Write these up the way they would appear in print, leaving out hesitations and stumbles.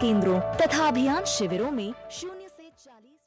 केंद्रों तथा अभियान शिविरों में 0 से 40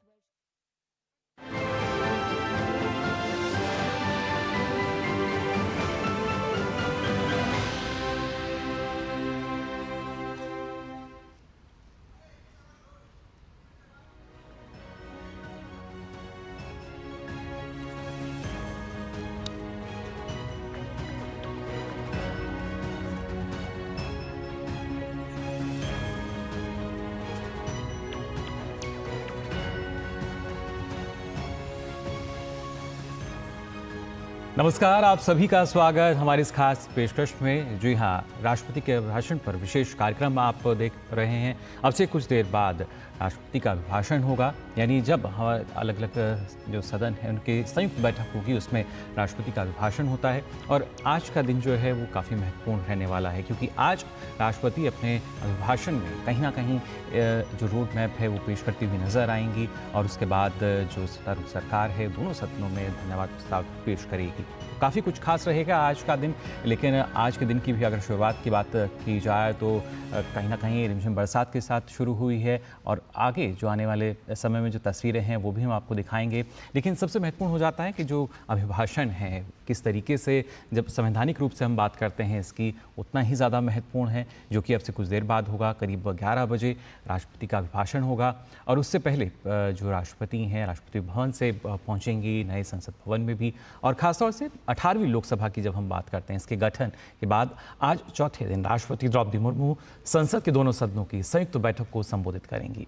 नमस्कार, आप सभी का स्वागत हमारी इस खास पेशकश में। जी हाँ, राष्ट्रपति के अभिभाषण पर विशेष कार्यक्रम आप देख रहे हैं। अब से कुछ देर बाद राष्ट्रपति का अभिभाषण होगा, यानी जब हमारे अलग अलग जो सदन है उनकी संयुक्त बैठक होगी उसमें राष्ट्रपति का अभिभाषण होता है। और आज का दिन जो है वो काफ़ी महत्वपूर्ण रहने वाला है, क्योंकि आज राष्ट्रपति अपने अभिभाषण में कहीं ना कहीं जो रोड मैप है वो पेश करती हुई नजर आएंगी और उसके बाद जो सत्तारूढ़ सरकार है दोनों सदनों में धन्यवाद प्रस्ताव पेश करेगी। काफ़ी कुछ खास रहेगा आज का दिन, लेकिन आज के दिन की भी अगर शुरुआत की बात की जाए तो कहीं ना कहीं रिमझिम बरसात के साथ शुरू हुई है और आगे जो आने वाले समय में जो तस्वीरें हैं वो भी हम आपको दिखाएंगे। लेकिन सबसे महत्वपूर्ण हो जाता है कि जो अभिभाषण है किस तरीके से, जब संवैधानिक रूप से हम बात करते हैं इसकी, उतना ही ज़्यादा महत्वपूर्ण है, जो कि अब से कुछ देर बाद होगा। करीब 11 बजे राष्ट्रपति का अभिभाषण होगा और उससे पहले जो राष्ट्रपति हैं राष्ट्रपति भवन से पहुँचेंगी नए संसद भवन में भी। और ख़ासतौर से 18वीं लोकसभा की जब हम बात करते हैं इसके गठन के बाद आज चौथे दिन राष्ट्रपति द्रौपदी मुर्मू संसद के दोनों सदनों की संयुक्त बैठक को संबोधित करेंगी।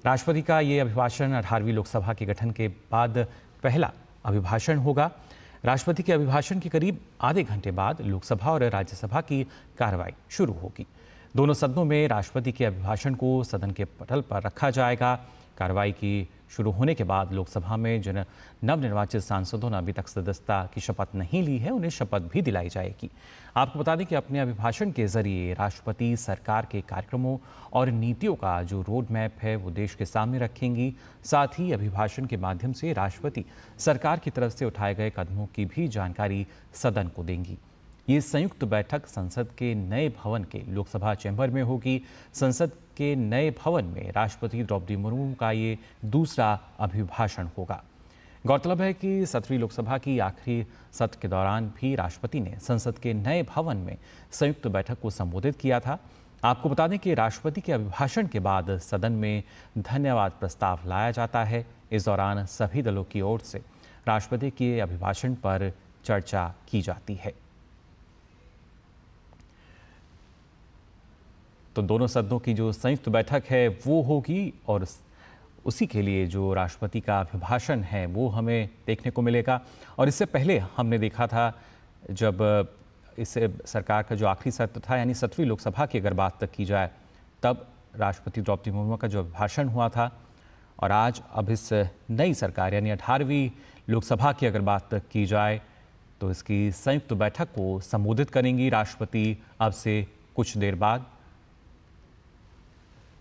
राष्ट्रपति का ये अभिभाषण 18वीं लोकसभा के गठन के बाद पहला अभिभाषण होगा। राष्ट्रपति के अभिभाषण के करीब आधे घंटे बाद लोकसभा और राज्यसभा की कार्रवाई शुरू होगी। दोनों सदनों में राष्ट्रपति के अभिभाषण को सदन के पटल पर रखा जाएगा। कार्रवाई की शुरू होने के बाद लोकसभा में जिन नवनिर्वाचित सांसदों ने अभी तक सदस्यता की शपथ नहीं ली है उन्हें शपथ भी दिलाई जाएगी। आपको बता दें कि अपने अभिभाषण के जरिए राष्ट्रपति सरकार के कार्यक्रमों और नीतियों का जो रोड मैप है वो देश के सामने रखेंगी। साथ ही अभिभाषण के माध्यम से राष्ट्रपति सरकार की तरफ से उठाए गए कदमों की भी जानकारी सदन को देंगी। ये संयुक्त बैठक संसद के नए भवन के लोकसभा चैम्बर में होगी। संसद के नए भवन में राष्ट्रपति द्रौपदी मुर्मू का ये दूसरा अभिभाषण होगा। गौरतलब है कि 17वीं लोकसभा की आखिरी सत्र के दौरान भी राष्ट्रपति ने संसद के नए भवन में संयुक्त बैठक को संबोधित किया था। आपको बता दें कि राष्ट्रपति के अभिभाषण के बाद सदन में धन्यवाद प्रस्ताव लाया जाता है। इस दौरान सभी दलों की ओर से राष्ट्रपति के अभिभाषण पर चर्चा की जाती है। तो दोनों सदनों की जो संयुक्त बैठक है वो होगी और उसी के लिए जो राष्ट्रपति का अभिभाषण है वो हमें देखने को मिलेगा। और इससे पहले हमने देखा था जब इससे सरकार का जो आखिरी सत्र था, यानी 17वीं लोकसभा की अगर बात तक की जाए, तब राष्ट्रपति द्रौपदी मुर्मू का जो अभिभाषण हुआ था। और आज अब इस नई सरकार यानी 18वीं लोकसभा की अगर बात तक की जाए तो इसकी संयुक्त बैठक को संबोधित करेंगी राष्ट्रपति अब से कुछ देर बाद।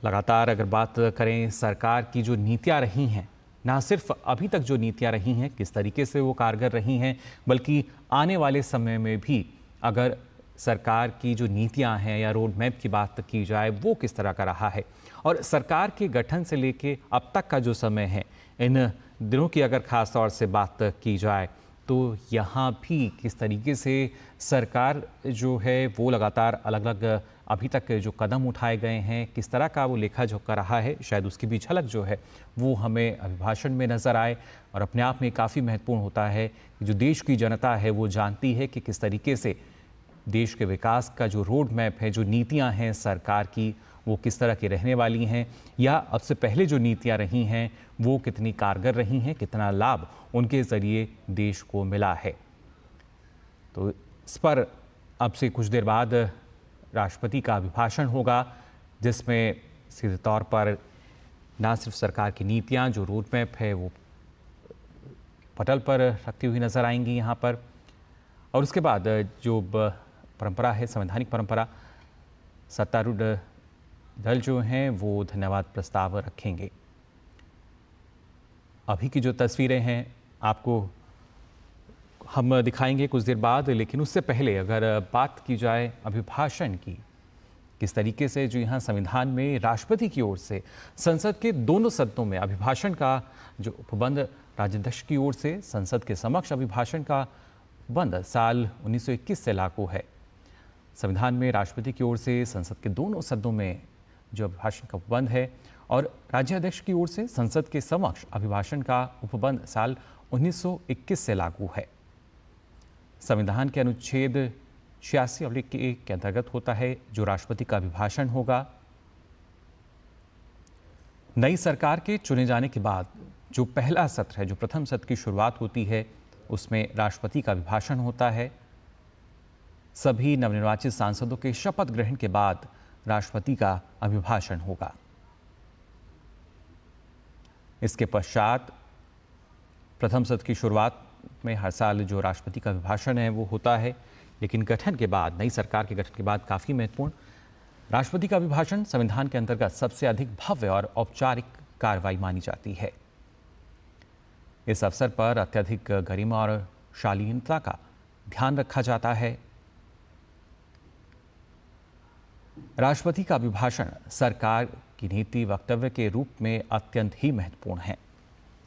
लगातार अगर बात करें सरकार की जो नीतियां रही हैं, ना सिर्फ अभी तक जो नीतियां रही हैं किस तरीके से वो कारगर रही हैं, बल्कि आने वाले समय में भी अगर सरकार की जो नीतियां हैं या रोड मैप की बात की जाए वो किस तरह का रहा है। और सरकार के गठन से लेके अब तक का जो समय है, इन दिनों की अगर खास तौर से बात की जाए तो यहाँ भी किस तरीके से सरकार जो है वो लगातार अलग अलग अभी तक जो कदम उठाए गए हैं, किस तरह का वो लेखा जोखा रहा है, शायद उसकी भी झलक जो है वो हमें अभिभाषण में नज़र आए। और अपने आप में काफ़ी महत्वपूर्ण होता है कि जो देश की जनता है वो जानती है कि किस तरीके से देश के विकास का जो रोड मैप है, जो नीतियाँ हैं सरकार की, वो किस तरह की रहने वाली हैं, या अब से पहले जो नीतियाँ रही हैं वो कितनी कारगर रही हैं, कितना लाभ उनके ज़रिए देश को मिला है। तो इस पर अब से कुछ देर बाद राष्ट्रपति का अभिभाषण होगा, जिसमें सीधे तौर पर ना सिर्फ सरकार की नीतियां, जो रोड मैप है वो पटल पर रखती हुई नजर आएंगी यहाँ पर। और उसके बाद जो परंपरा है, संवैधानिक परंपरा, सत्तारूढ़ दल जो हैं वो धन्यवाद प्रस्ताव रखेंगे। अभी की जो तस्वीरें हैं आपको हम दिखाएंगे कुछ देर बाद, लेकिन उससे पहले अगर बात की जाए अभिभाषण की, किस तरीके से जो यहाँ संविधान में राष्ट्रपति की ओर से संसद के दोनों सदनों में अभिभाषण का जो उपबंध राज्याध्यक्ष की ओर से संसद के समक्ष अभिभाषण का बंद साल 1921 से लागू है। संविधान में राष्ट्रपति की ओर से संसद के दोनों सदनों में जो अभिभाषण का उपबंध है और राज्याध्यक्छ की ओर से संसद के समक्ष अभिभाषण का उपबंध साल 1921 से लागू है। संविधान के अनुच्छेद 86(1) के अंतर्गत होता है जो राष्ट्रपति का अभिभाषण होगा। नई सरकार के चुने जाने के बाद जो पहला सत्र है, जो प्रथम सत्र की शुरुआत होती है, उसमें राष्ट्रपति का अभिभाषण होता है। सभी नवनिर्वाचित सांसदों के शपथ ग्रहण के बाद राष्ट्रपति का अभिभाषण होगा। इसके पश्चात प्रथम सत्र की शुरुआत में हर साल जो राष्ट्रपति का अभिभाषण है वो होता है, लेकिन गठन के बाद, नई सरकार के गठन के बाद काफ़ी महत्वपूर्ण राष्ट्रपति का अभिभाषण संविधान के अंतर्गत सबसे अधिक भव्य और औपचारिक कार्रवाई मानी जाती है। इस अवसर पर अत्यधिक गरिमा और शालीनता का ध्यान रखा जाता है। राष्ट्रपति का अभिभाषण सरकार की नीति वक्तव्य के रूप में अत्यंत ही महत्वपूर्ण है।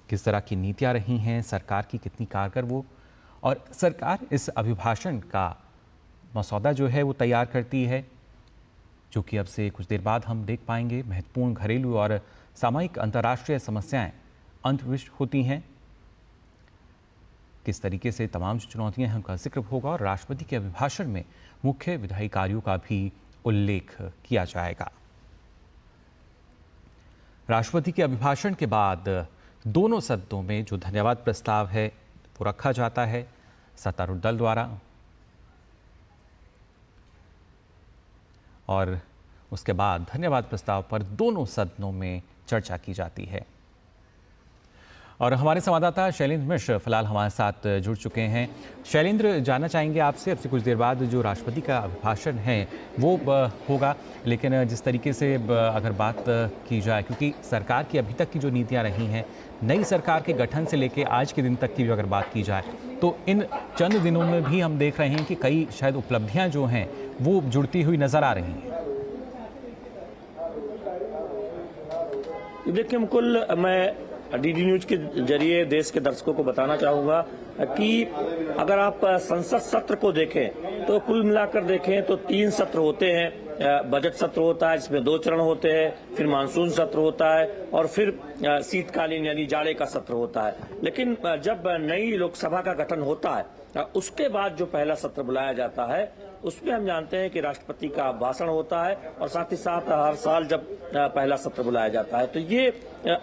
किस तरह की नीतियां रही हैं सरकार की, कितनी कारगर वो, और सरकार इस अभिभाषण का मसौदा जो है वो तैयार करती है, जो कि अब से कुछ देर बाद हम देख पाएंगे। महत्वपूर्ण घरेलू और सामयिक अंतर्राष्ट्रीय समस्याएं अंतर्विष्ट होती हैं। किस तरीके से तमाम जो चुनौतियां हैं उनका जिक्र होगा और राष्ट्रपति के अभिभाषण में मुख्य विधायी कार्यों का भी उल्लेख किया जाएगा। राष्ट्रपति के अभिभाषण के बाद दोनों सदनों में जो धन्यवाद प्रस्ताव है वो रखा जाता है सत्तारूढ़ दल द्वारा, और उसके बाद धन्यवाद प्रस्ताव पर दोनों सदनों में चर्चा की जाती है। और हमारे संवाददाता शैलेंद्र मिश्र फिलहाल हमारे साथ जुड़ चुके हैं। शैलेंद्र, जानना चाहेंगे आपसे, अब से कुछ देर बाद जो राष्ट्रपति का अभिभाषण है वो होगा, लेकिन जिस तरीके से अगर बात की जाए, क्योंकि सरकार की अभी तक की जो नीतियां रही हैं, नई सरकार के गठन से लेकर आज के दिन तक की अगर बात की जाए, तो इन चंद दिनों में भी हम देख रहे हैं कि कई शायद उपलब्धियां जो हैं वो जुड़ती हुई नजर आ रही हैं। देखिए मुकुल, मैं डीडी न्यूज के जरिए देश के दर्शकों को बताना चाहूंगा कि अगर आप संसद सत्र को देखें तो कुल मिलाकर देखें तो 3 सत्र होते हैं। बजट सत्र होता है जिसमें 2 चरण होते हैं, फिर मानसून सत्र होता है और फिर शीतकालीन यानी जाड़े का सत्र होता है। लेकिन जब नई लोकसभा का गठन होता है उसके बाद जो पहला सत्र बुलाया जाता है उसमें हम जानते हैं कि राष्ट्रपति का भाषण होता है और साथ ही साथ हर साल जब पहला सत्र बुलाया जाता है तो ये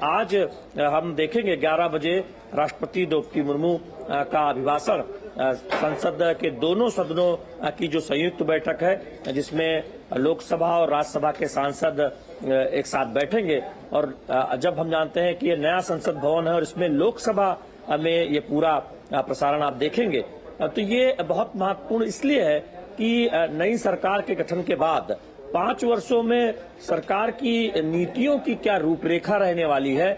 आज हम देखेंगे 11 बजे राष्ट्रपति द्रौपदी मुर्मू का अभिभाषण संसद के दोनों सदनों की जो संयुक्त बैठक है जिसमें लोकसभा और राज्यसभा के सांसद एक साथ बैठेंगे। और जब हम जानते हैं कि ये नया संसद भवन है और इसमें लोकसभा में ये पूरा प्रसारण आप देखेंगे, तो ये बहुत महत्वपूर्ण इसलिए है कि नई सरकार के गठन के बाद 5 वर्षों में सरकार की नीतियों की क्या रूपरेखा रहने वाली है,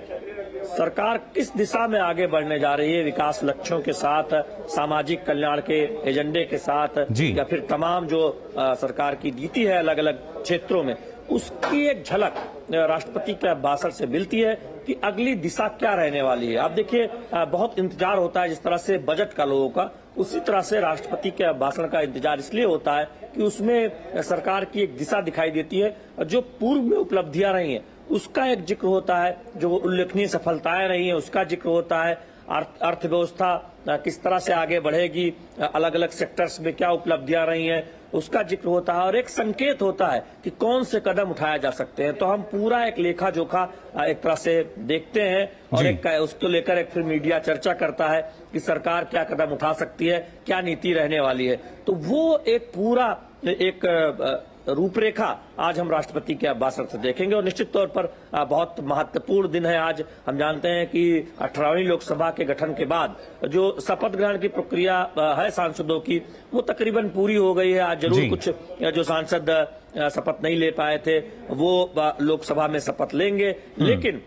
सरकार किस दिशा में आगे बढ़ने जा रही है, विकास लक्ष्यों के साथ, सामाजिक कल्याण के एजेंडे के साथ, या फिर तमाम जो सरकार की नीति है अलग अलग क्षेत्रों में, उसकी एक झलक राष्ट्रपति के भाषण से मिलती है कि अगली दिशा क्या रहने वाली है। आप देखिए बहुत इंतजार होता है जिस तरह से बजट का लोगों का, उसी तरह से राष्ट्रपति के भाषण का इंतजार इसलिए होता है कि उसमें सरकार की एक दिशा दिखाई देती है, जो पूर्व में उपलब्धियां रही हैं उसका एक जिक्र होता है, जो उल्लेखनीय सफलताएं रही हैं उसका जिक्र होता है, अर्थव्यवस्था किस तरह से आगे बढ़ेगी, अलग अलग सेक्टर्स में क्या उपलब्धियां रही हैं उसका जिक्र होता है, और एक संकेत होता है कि कौन से कदम उठाए जा सकते हैं। तो हम पूरा एक लेखा जोखा एक तरह से देखते हैं और एक उसको लेकर एक फिर मीडिया चर्चा करता है कि सरकार क्या कदम उठा सकती है, क्या नीति रहने वाली है। तो वो एक पूरा एक रूपरेखा आज हम राष्ट्रपति के भाषण से देखेंगे और निश्चित तौर पर बहुत महत्वपूर्ण दिन है आज। हम जानते हैं कि 18वीं लोकसभा के गठन के बाद जो शपथ ग्रहण की प्रक्रिया है सांसदों की वो तकरीबन पूरी हो गई है। आज जरूर कुछ जो सांसद शपथ नहीं ले पाए थे वो लोकसभा में शपथ लेंगे, लेकिन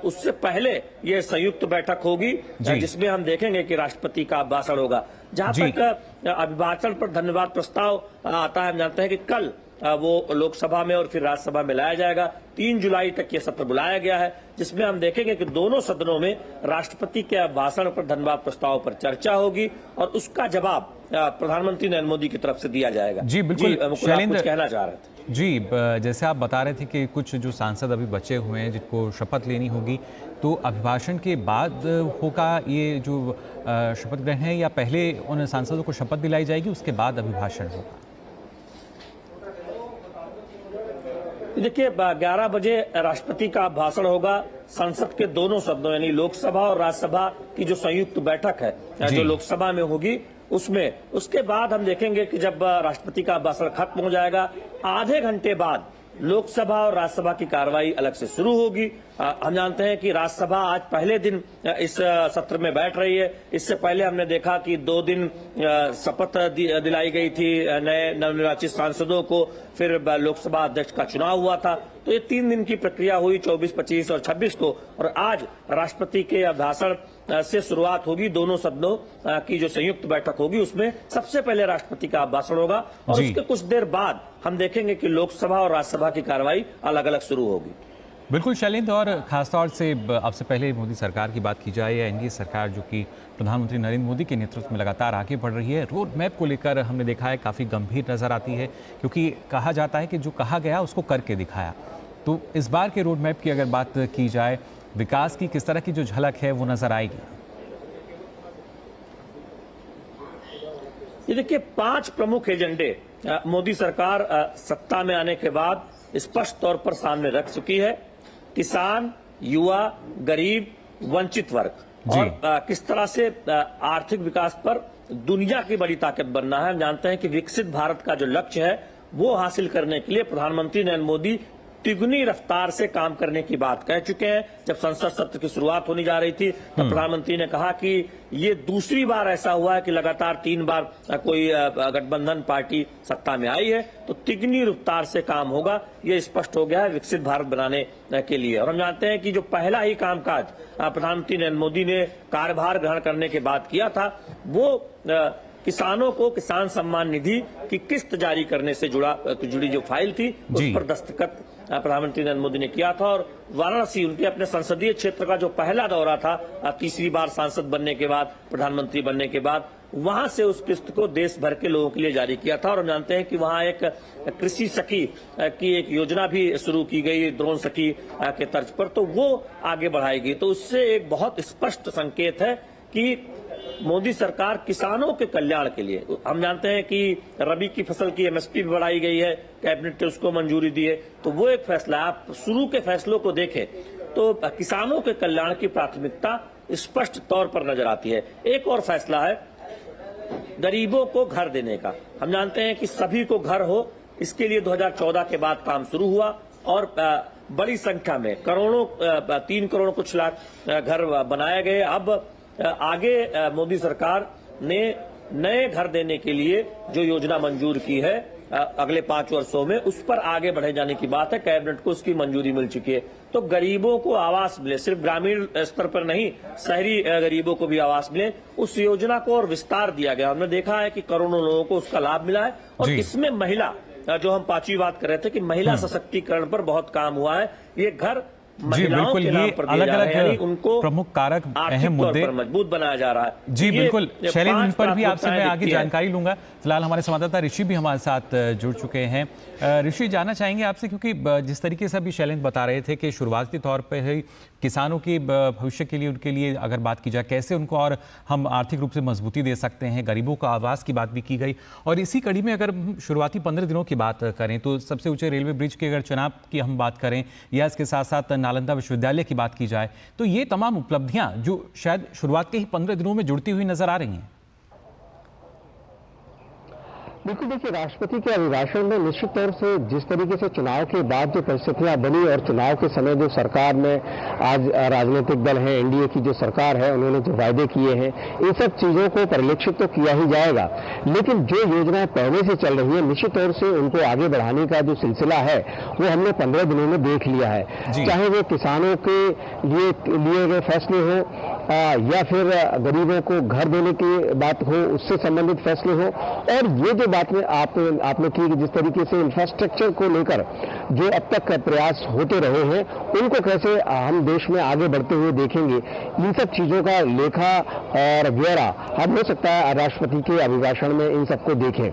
उससे पहले ये संयुक्त बैठक होगी जिसमें हम देखेंगे कि राष्ट्रपति का भाषण होगा। जहां तक अभिभाषण पर धन्यवाद प्रस्ताव आता है, हम जानते हैं कि कल वो लोकसभा में और फिर राज्यसभा में लाया जाएगा। 3 जुलाई तक ये सत्र बुलाया गया है, जिसमें हम देखेंगे कि दोनों सदनों में राष्ट्रपति के भाषण पर धन्यवाद प्रस्ताव पर चर्चा होगी और उसका जवाब प्रधानमंत्री नरेंद्र मोदी की तरफ से दिया जाएगा। जी बिल्कुल, कुछ कहना चाह रहे थे जी। जैसे आप बता रहे थे कि कुछ जो सांसद अभी बचे हुए हैं जिनको शपथ लेनी होगी, तो अभिभाषण के बाद होगा ये जो शपथ ग्रहण है, या पहले उन सांसदों को शपथ दिलाई जाएगी उसके बाद अभिभाषण होगा? देखिए, 11 बजे राष्ट्रपति का भाषण होगा। संसद के दोनों सदनों यानी लोकसभा और राज्यसभा की जो संयुक्त बैठक है जो लोकसभा में होगी उसमें, उसके बाद हम देखेंगे कि जब राष्ट्रपति का भाषण खत्म हो जाएगा, आधे घंटे बाद लोकसभा और राज्यसभा की कार्रवाई अलग से शुरू होगी। हम जानते हैं कि राज्यसभा आज पहले दिन इस सत्र में बैठ रही है। इससे पहले हमने देखा कि 2 दिन शपथ दिलाई गई थी नए नवनिर्वाचित सांसदों को, फिर लोकसभा अध्यक्ष का चुनाव हुआ था। तो ये 3 दिन की प्रक्रिया हुई 24, 25 और 26 को, और आज राष्ट्रपति के भाषण से शुरुआत होगी। दोनों सदनों की जो संयुक्त बैठक होगी उसमें सबसे पहले राष्ट्रपति का भाषण होगा और उसके कुछ देर बाद हम देखेंगे कि लोकसभा और राज्यसभा की कार्रवाई अलग अलग शुरू होगी। बिल्कुल शैलेंद्र, और खासतौर से अब से पहले मोदी सरकार की बात की जाए या एनडीए सरकार जो कि प्रधानमंत्री नरेंद्र मोदी के नेतृत्व में लगातार आगे बढ़ रही है, रोड मैप को लेकर हमने देखा है काफ़ी गंभीर नज़र आती है, क्योंकि कहा जाता है कि जो कहा गया उसको करके दिखाया। तो इस बार के रोड मैप की अगर बात की जाए, विकास की किस तरह की जो झलक है वो नजर आएगी? ये देखिए, 5 प्रमुख एजेंडे मोदी सरकार सत्ता में आने के बाद स्पष्ट तौर पर सामने रख चुकी है। किसान, युवा, गरीब, वंचित वर्ग और किस तरह से आर्थिक विकास पर दुनिया की बड़ी ताकत बनना है। हम जानते हैं कि विकसित भारत का जो लक्ष्य है वो हासिल करने के लिए प्रधानमंत्री नरेंद्र मोदी तिगुनी रफ्तार से काम करने की बात कह चुके हैं। जब संसद सत्र की शुरुआत होने जा रही थी तो प्रधानमंत्री ने कहा कि ये दूसरी बार ऐसा हुआ है कि लगातार 3 बार कोई गठबंधन पार्टी सत्ता में आई है, तो तिगुनी रफ्तार से काम होगा। ये स्पष्ट हो गया है विकसित भारत बनाने के लिए। और हम जानते हैं कि जो पहला ही कामकाज प्रधानमंत्री नरेंद्र मोदी ने कार्यभार ग्रहण करने के बाद किया था वो किसानों को किसान सम्मान निधि की किस्त जारी करने से जुड़ी जो फाइल थी उस पर दस्तखत प्रधानमंत्री नरेंद्र मोदी ने किया था। और वाराणसी, उनके अपने संसदीय क्षेत्र का जो पहला दौरा था 3री बार सांसद बनने के बाद, प्रधानमंत्री बनने के बाद, वहां से उस किस्त को देश भर के लोगों के लिए जारी किया था। और हम जानते हैं कि वहां एक कृषि सखी की एक योजना भी शुरू की गई ड्रोन सखी के तर्ज पर, तो वो आगे बढ़ाएगी। तो उससे एक बहुत स्पष्ट संकेत है कि मोदी सरकार किसानों के कल्याण के लिए, हम जानते हैं कि रबी की फसल की एमएसपी भी बढ़ाई गई है, कैबिनेट ने उसको मंजूरी दी है, तो वो एक फैसला। आप शुरू के फैसलों को देखें तो किसानों के कल्याण की प्राथमिकता स्पष्ट तौर पर नजर आती है। एक और फैसला है गरीबों को घर देने का। हम जानते हैं कि सभी को घर हो, इसके लिए 2014 के बाद काम शुरू हुआ और बड़ी संख्या में करोड़ों 3 करोड़ कुछ लाख घर बनाए गए। अब आगे मोदी सरकार ने नए घर देने के लिए जो योजना मंजूर की है अगले 5 वर्षों में, उस पर आगे बढ़े जाने की बात है। कैबिनेट को उसकी मंजूरी मिल चुकी है। तो गरीबों को आवास मिले, सिर्फ ग्रामीण स्तर पर नहीं, शहरी गरीबों को भी आवास मिले, उस योजना को और विस्तार दिया गया। हमने देखा है कि करोड़ों लोगों को उसका लाभ मिला है। और इसमें महिला, जो हम 5वीं बात कर रहे थे कि महिला सशक्तिकरण पर बहुत काम हुआ है। ये घर जी बिल्कुल, ये अलग अलग उनको प्रमुख कारक अहम मुद्दे मजबूत बनाया जा रहा है। जी बिल्कुल शैलेंद्र, इन पर भी आपसे मैं आगे जानकारी लूंगा। फिलहाल हमारे संवाददाता ऋषि भी हमारे साथ जुड़ चुके हैं। ऋषि, जानना चाहेंगे आपसे, क्योंकि जिस तरीके से अभी शैलेंद्र बता रहे थे कि शुरुआती तौर पर ही किसानों के भविष्य के लिए, उनके लिए अगर बात की जाए कैसे उनको और हम आर्थिक रूप से मजबूती दे सकते हैं, गरीबों को आवास की बात भी की गई। और इसी कड़ी में अगर शुरुआती 15 दिनों की बात करें तो सबसे ऊंचे रेलवे ब्रिज की अगर चुनाव की हम बात करें या इसके साथ साथ नालंदा विश्वविद्यालय की बात की जाए, तो ये तमाम उपलब्धियां जो शायद शुरुआत के ही 15 दिनों में जुड़ती हुई नजर आ रही हैं। बिल्कुल, देखिए राष्ट्रपति के अभिभाषण में निश्चित तौर से जिस तरीके से चुनाव के बाद जो परिस्थितियां बनी और चुनाव के समय जो सरकार में आज राजनीतिक दल है, एनडीए की जो सरकार है, उन्होंने जो वायदे किए हैं, इन सब चीजों को परिलक्षित तो किया ही जाएगा, लेकिन जो योजनाएं पहले से चल रही है निश्चित तौर से उनको आगे बढ़ाने का जो सिलसिला है वो हमने 15 दिनों में देख लिया है। चाहे वो किसानों के लिए गए फैसले हो या फिर गरीबों को घर देने की बात हो, उससे संबंधित फैसले हो, और ये जो बात में आपने की कि जिस तरीके से इंफ्रास्ट्रक्चर को लेकर जो अब तक प्रयास होते रहे हैं उनको कैसे हम देश में आगे बढ़ते हुए देखेंगे, इन सब चीजों का लेखा और ब्यौरा हम हो सकता है राष्ट्रपति के अभिभाषण में इन सबको देखें।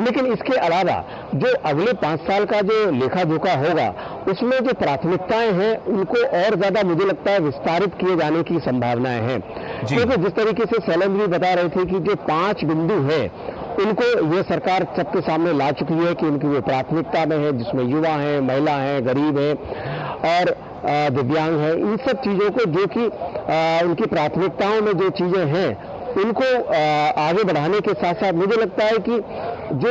लेकिन इसके अलावा जो अगले 5 साल का जो लेखा जोखा होगा उसमें जो प्राथमिकताएं हैं उनको और ज्यादा मुझे लगता है विस्तारित किए जाने की संभावनाएं हैं, क्योंकि जिस तरीके से शैलेंद्र भी बता रहे थे कि जो 5 बिंदु हैं उनको ये सरकार सबके सामने ला चुकी है कि उनकी वो प्राथमिकता में है, जिसमें युवा हैं, महिला हैं, गरीब हैं और दिव्यांग हैं, इन सब चीजों को जो कि उनकी प्राथमिकताओं में जो चीजें हैं उनको आगे बढ़ाने के साथ साथ मुझे लगता है कि जो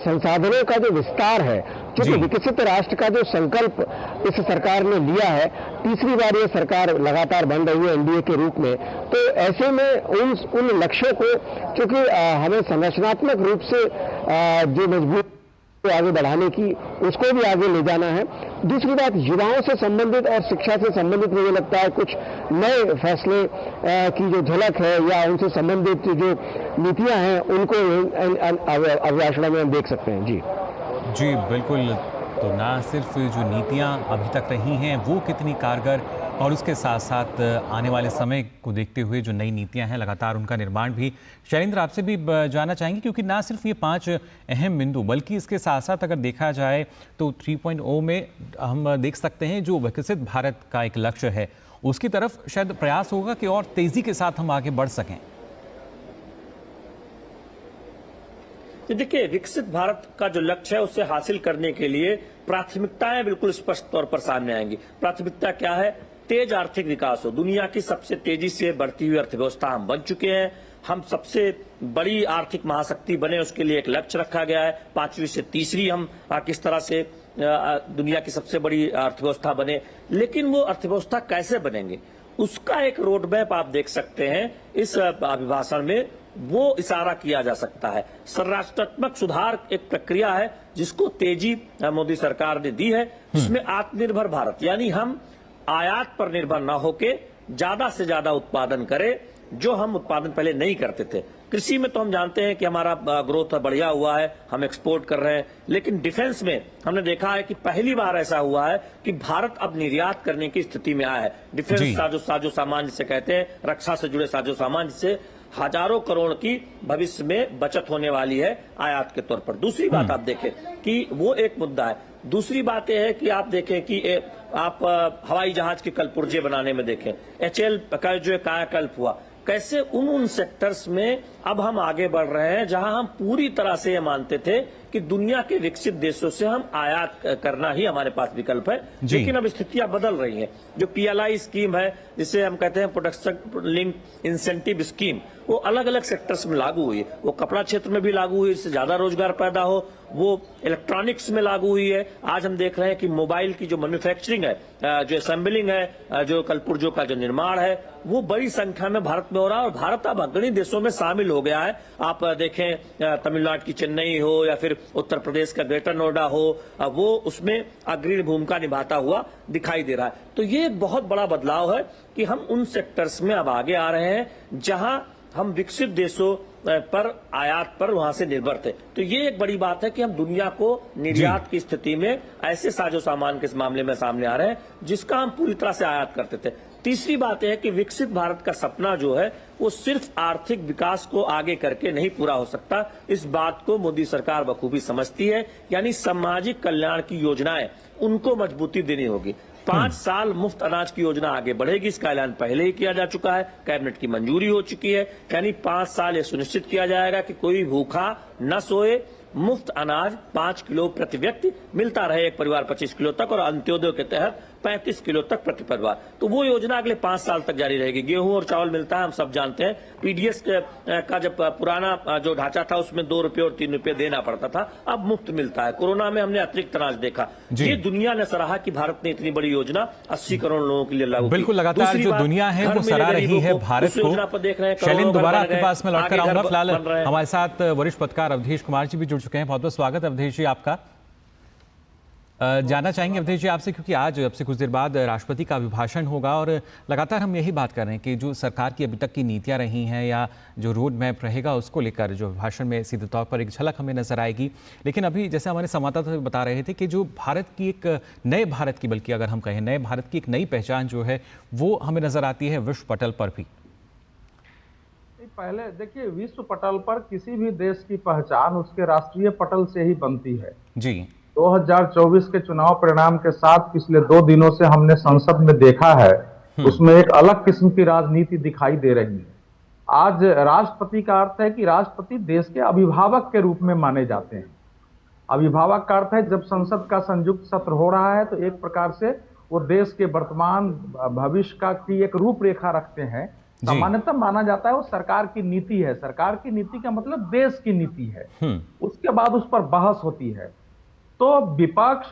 संसाधनों का जो विस्तार है, क्योंकि विकसित राष्ट्र का जो संकल्प इस सरकार ने लिया है, तीसरी बार ये सरकार लगातार बन रही है एनडीए के रूप में, तो ऐसे में उन लक्ष्यों को चूंकि हमें संरचनात्मक रूप से जो मजबूत आगे बढ़ाने की उसको भी आगे ले जाना है। दूसरी बात, युवाओं से संबंधित और शिक्षा से संबंधित मुझे लगता है कुछ नए फैसले की जो झलक है या उनसे संबंधित जो नीतियां हैं उनको अभिभाषण में हम देख सकते हैं। जी बिल्कुल, तो ना सिर्फ जो नीतियां अभी तक रही हैं वो कितनी कारगर, और उसके साथ साथ आने वाले समय को देखते हुए जो नई नीतियां हैं लगातार उनका निर्माण भी। शैलेंद्र, आपसे भी जानना चाहेंगे क्योंकि ना सिर्फ ये 5 अहम बिंदु बल्कि इसके साथ साथ अगर देखा जाए तो 3.0 में हम देख सकते हैं जो विकसित भारत का एक लक्ष्य है उसकी तरफ शायद प्रयास होगा कि और तेजी के साथ हम आगे बढ़ सकें। देखिए, विकसित भारत का जो लक्ष्य है उसे हासिल करने के लिए प्राथमिकताएं बिल्कुल स्पष्ट तौर पर सामने आएंगी। प्राथमिकता क्या है? तेज आर्थिक विकास हो। दुनिया की सबसे तेजी से बढ़ती हुई अर्थव्यवस्था हम बन चुके हैं, हम सबसे बड़ी आर्थिक महाशक्ति बने, उसके लिए एक लक्ष्य रखा गया है। 5वीं से तीसरी हम किस तरह से दुनिया की सबसे बड़ी अर्थव्यवस्था बने, लेकिन वो अर्थव्यवस्था कैसे बनेंगे उसका एक रोड मैप आप देख सकते हैं इस अभिभाषण में, वो इशारा किया जा सकता है। संरचनात्मक सुधार एक प्रक्रिया है जिसको तेजी मोदी सरकार ने दी है, जिसमें आत्मनिर्भर भारत यानी हम आयात पर निर्भर न होके ज्यादा से ज्यादा उत्पादन करें, जो हम उत्पादन पहले नहीं करते थे। कृषि में तो हम जानते हैं कि हमारा ग्रोथ बढ़िया हुआ है, हम एक्सपोर्ट कर रहे हैं, लेकिन डिफेंस में हमने देखा है कि पहली बार ऐसा हुआ है कि भारत अब निर्यात करने की स्थिति में आया है। डिफेंस साजो सामान जिसे कहते हैं, रक्षा से जुड़े साजो सामान, जिससे हजारों करोड़ की भविष्य में बचत होने वाली है आयात के तौर पर। दूसरी बात आप देखें कि वो एक मुद्दा है। दूसरी बात यह है कि आप देखें कि आप हवाई जहाज के कलपुर्जे बनाने में देखें, HAL का जो कायाकल्प हुआ, कैसे उन सेक्टर्स में अब हम आगे बढ़ रहे हैं जहां हम पूरी तरह से ये मानते थे कि दुनिया के विकसित देशों से हम आयात करना ही हमारे पास विकल्प है, लेकिन अब स्थितियां बदल रही हैं। जो PLI स्कीम है, जिसे हम कहते हैं प्रोडक्शन लिंक इंसेंटिव स्कीम, वो अलग अलग सेक्टर्स में लागू हुई है। वो कपड़ा क्षेत्र में भी लागू हुई, इससे ज्यादा रोजगार पैदा हो, वो इलेक्ट्रॉनिक्स में लागू हुई है। आज हम देख रहे हैं कि मोबाइल की जो मैन्युफैक्चरिंग है, जो असेंबलिंग है, जो कलपुर्जों का जो निर्माण है, वो बड़ी संख्या में भारत में हो रहा है और भारत अब अग्रणी देशों में शामिल हो गया है। आप देखें तमिलनाडु की चेन्नई हो या फिर उत्तर प्रदेश का ग्रेटर नोएडा हो, वो उसमें अग्रणी भूमिका निभाता हुआ दिखाई दे रहा है। तो ये एक बहुत बड़ा बदलाव है कि हम उन सेक्टर्स में अब आगे आ रहे हैं जहां हम विकसित देशों पर आयात पर वहां से निर्भर थे। तो ये एक बड़ी बात है कि हम दुनिया को निर्यात की स्थिति में ऐसे साजो सामान के मामले में सामने आ रहे हैं जिसका हम पूरी तरह से आयात करते थे। तीसरी बात यह है कि विकसित भारत का सपना जो है वो सिर्फ आर्थिक विकास को आगे करके नहीं पूरा हो सकता। इस बात को मोदी सरकार बखूबी समझती है, यानी सामाजिक कल्याण की योजनाएं उनको मजबूती देनी होगी। 5 साल मुफ्त अनाज की योजना आगे बढ़ेगी, इसका ऐलान पहले ही किया जा चुका है, कैबिनेट की मंजूरी हो चुकी है। यानी 5 साल ये सुनिश्चित किया जाएगा कि कोई भूखा न सोए, मुफ्त अनाज 5 किलो प्रति व्यक्ति मिलता रहे, एक परिवार 25 किलो तक, और अंत्योदय के तहत 35 किलो तक प्रति परिवार। तो वो योजना अगले 5 साल तक जारी रहेगी। गेहूं और चावल मिलता है, हम सब जानते हैं। पीडीएस का जब पुराना जो ढांचा था उसमें 2 रुपए और 3 रुपए देना पड़ता था, अब मुफ्त मिलता है। कोरोना में हमने अतिरिक्त अनाज देखा। ये दुनिया ने सराहा कि भारत ने इतनी बड़ी योजना 80 करोड़ लोगों के लिए लागू की। बिल्कुल, लगातार जो दुनिया है वो सराह रही है भारत को। शैलेंद्र, दोबारा आपके पास में लौटकर आऊंगा। फिलहाल हमारे साथ वरिष्ठ पत्रकार अवधेश कुमार जी भी जुड़ चुके हैं। बहुत बहुत स्वागत अवधेश जी आपका। जानना चाहेंगे अवधेश जी आपसे, क्योंकि आज अब से कुछ देर बाद राष्ट्रपति का अभिभाषण होगा और लगातार हम यही बात कर रहे हैं कि जो सरकार की अभी तक की नीतियां रही हैं या जो रोड मैप रहेगा उसको लेकर जो भाषण में सीधे तौर पर एक झलक हमें नजर आएगी। लेकिन अभी जैसे हमारे संवाददाता बता रहे थे कि जो भारत की एक नए भारत की, बल्कि अगर हम कहें नए भारत की एक नई पहचान जो है वो हमें नजर आती है विश्व पटल पर भी। पहले देखिए, विश्व पटल पर किसी भी देश की पहचान उसके राष्ट्रीय पटल से ही बनती है जी। 2024 के चुनाव परिणाम के साथ पिछले 2 दिनों से हमने संसद में देखा है, उसमें एक अलग किस्म की राजनीति दिखाई दे रही है। आज राष्ट्रपति का अर्थ है कि राष्ट्रपति देश के अभिभावक के रूप में माने जाते हैं। अभिभावक का अर्थ है जब संसद का संयुक्त सत्र हो रहा है तो एक प्रकार से वो देश के वर्तमान भविष्य का की एक रूपरेखा रखते हैं। सामान्यतः माना जाता है वो सरकार की नीति है। सरकार की नीति का मतलब देश की नीति है। उसके बाद उस पर बहस होती है। तो विपक्ष